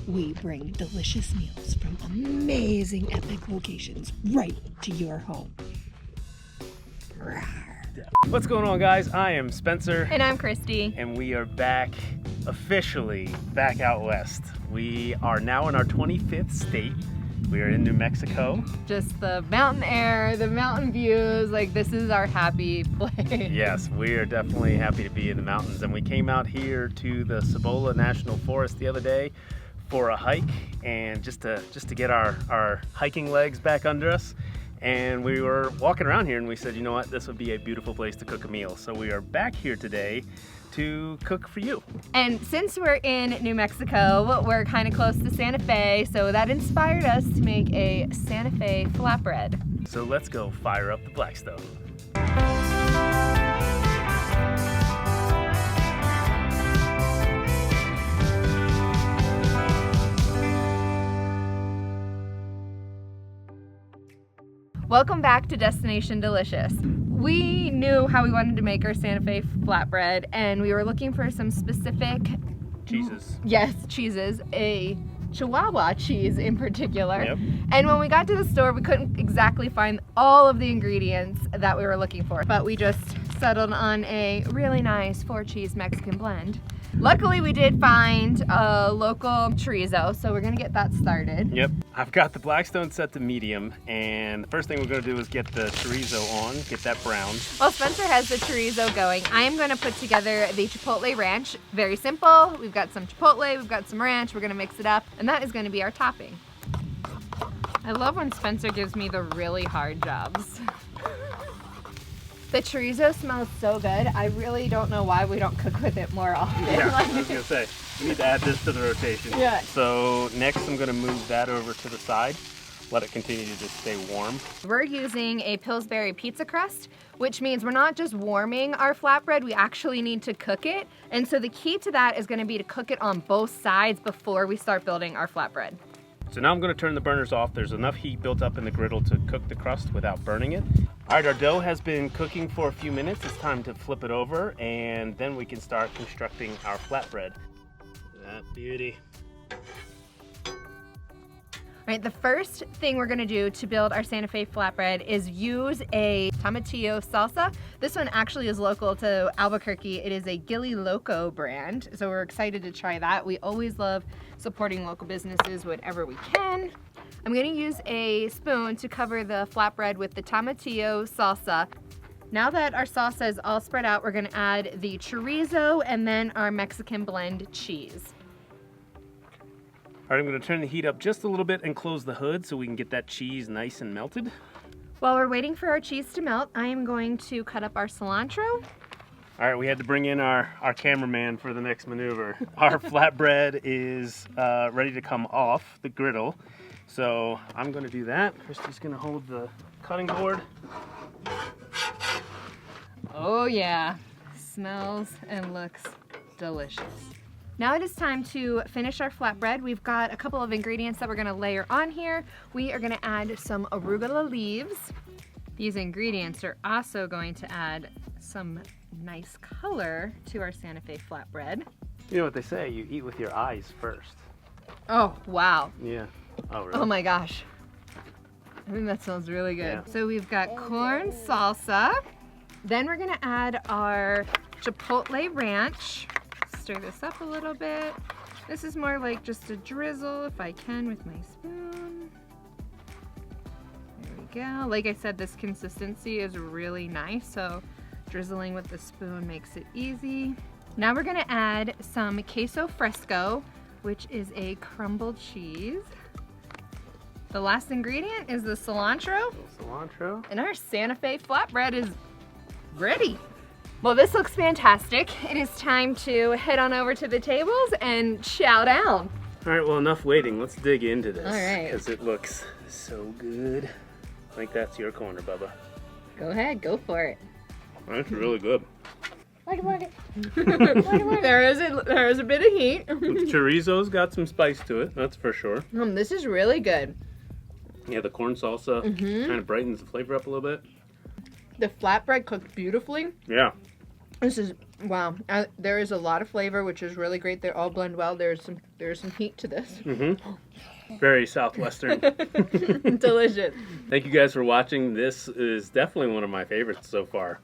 we bring delicious meals from amazing epic locations right to your home. What's going on, guys? I am Spencer. And I'm Christy. And we are officially back out west. We are now in our 25th state. We are in New Mexico. Just the mountain air, the mountain views, like this is our happy place. Yes, we are definitely happy to be in the mountains. And we came out here to the Cibola National Forest the other day for a hike and just to get our hiking legs back under us. And we were walking around here and we said, you know what, this would be a beautiful place to cook a meal. So we are back here today to cook for you. And since we're in New Mexico, we're kind of close to Santa Fe, so that inspired us to make a Santa Fe flatbread. So let's go fire up the Blackstone. Welcome back to Destination Delicious. We knew how we wanted to make our Santa Fe flatbread, and we were looking for some specific cheeses. Yes, cheeses. A Chihuahua cheese in particular. Yep. And when we got to the store, we couldn't exactly find all of the ingredients that we were looking for, but we just settled on a really nice 4-cheese Mexican blend. Luckily, we did find a local chorizo, so we're gonna get that started. Yep, I've got the Blackstone set to medium, and the first thing we're gonna do is get the chorizo on, get that browned. While Spencer has the chorizo going, I am gonna put together the Chipotle Ranch. Very simple. We've got some Chipotle, we've got some ranch, we're gonna mix it up, and that is gonna be our topping. I love when Spencer gives me the really hard jobs. The chorizo smells so good. I really don't know why we don't cook with it more often. Yeah, I was gonna say, we need to add this to the rotation. Yeah. So next I'm gonna move that over to the side, let it continue to just stay warm. We're using a Pillsbury pizza crust, which means we're not just warming our flatbread, we actually need to cook it. And so the key to that is gonna be to cook it on both sides before we start building our flatbread. So now I'm gonna turn the burners off. There's enough heat built up in the griddle to cook the crust without burning it. All right, our dough has been cooking for a few minutes. It's time to flip it over, and then we can start constructing our flatbread. That beauty. All right, the first thing we're gonna do to build our Santa Fe flatbread is use a Tomatillo Salsa. This one actually is local to Albuquerque. It is a Gilly Loco brand, so we're excited to try that. We always love supporting local businesses whenever we can. I'm gonna use a spoon to cover the flatbread with the Tomatillo Salsa. Now that our salsa is all spread out, we're gonna add the chorizo and then our Mexican blend cheese. All right, I'm gonna turn the heat up just a little bit and close the hood so we can get that cheese nice and melted. While we're waiting for our cheese to melt, I am going to cut up our cilantro. All right, we had to bring in our cameraman for the next maneuver. Our flatbread is ready to come off the griddle. So I'm gonna do that. Christy's gonna hold the cutting board. Oh yeah, smells and looks delicious. Now it is time to finish our flatbread. We've got a couple of ingredients that we're gonna layer on here. We are gonna add some arugula leaves. These ingredients are also going to add some nice color to our Santa Fe flatbread. You know what they say, you eat with your eyes first. Oh, wow. Yeah. Oh, really? Oh my gosh. I think that smells really good. Yeah. So we've got corn salsa. Then we're gonna add our Chipotle Ranch. Stir this up a little bit. This is more like just a drizzle if I can with my spoon. There we go. Like I said, this consistency is really nice, so drizzling with the spoon makes it easy. Now we're gonna add some queso fresco, which is a crumbled cheese. The last ingredient is the cilantro. Cilantro. And our Santa Fe flatbread is ready. Well, this looks fantastic. It is time to head on over to the tables and chow down. All right, well, enough waiting. Let's dig into this. All right. Because it looks so good. I think that's your corner, Bubba. Go ahead, go for it. That's really good. There is a bit of heat. The chorizo's got some spice to it, that's for sure. This is really good. Yeah, the corn salsa kind of brightens the flavor up a little bit. The flatbread cooked beautifully. Yeah. This is Wow, there is a lot of flavor, which is really great. They all blend well. There's some heat to this. Very Southwestern. Delicious. Thank you guys for watching. This is definitely one of my favorites so far.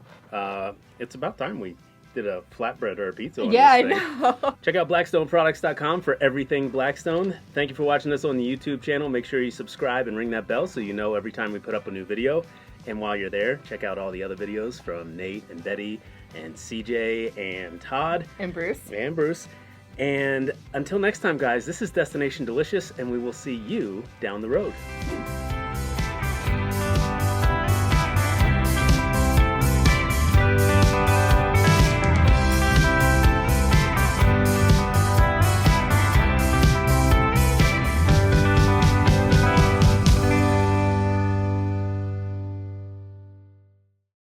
It's about time we did a flatbread or a pizza on Yeah, this thing. I know. Check out blackstoneproducts.com for everything Blackstone. Thank you for watching this on the YouTube channel. Make sure you subscribe and ring that bell so you know every time we put up a new video. And while you're there, check out all the other videos from Nate and Betty and CJ and Todd. And Bruce. And Bruce. And until next time, guys, this is Destination Delicious, and we will see you down the road.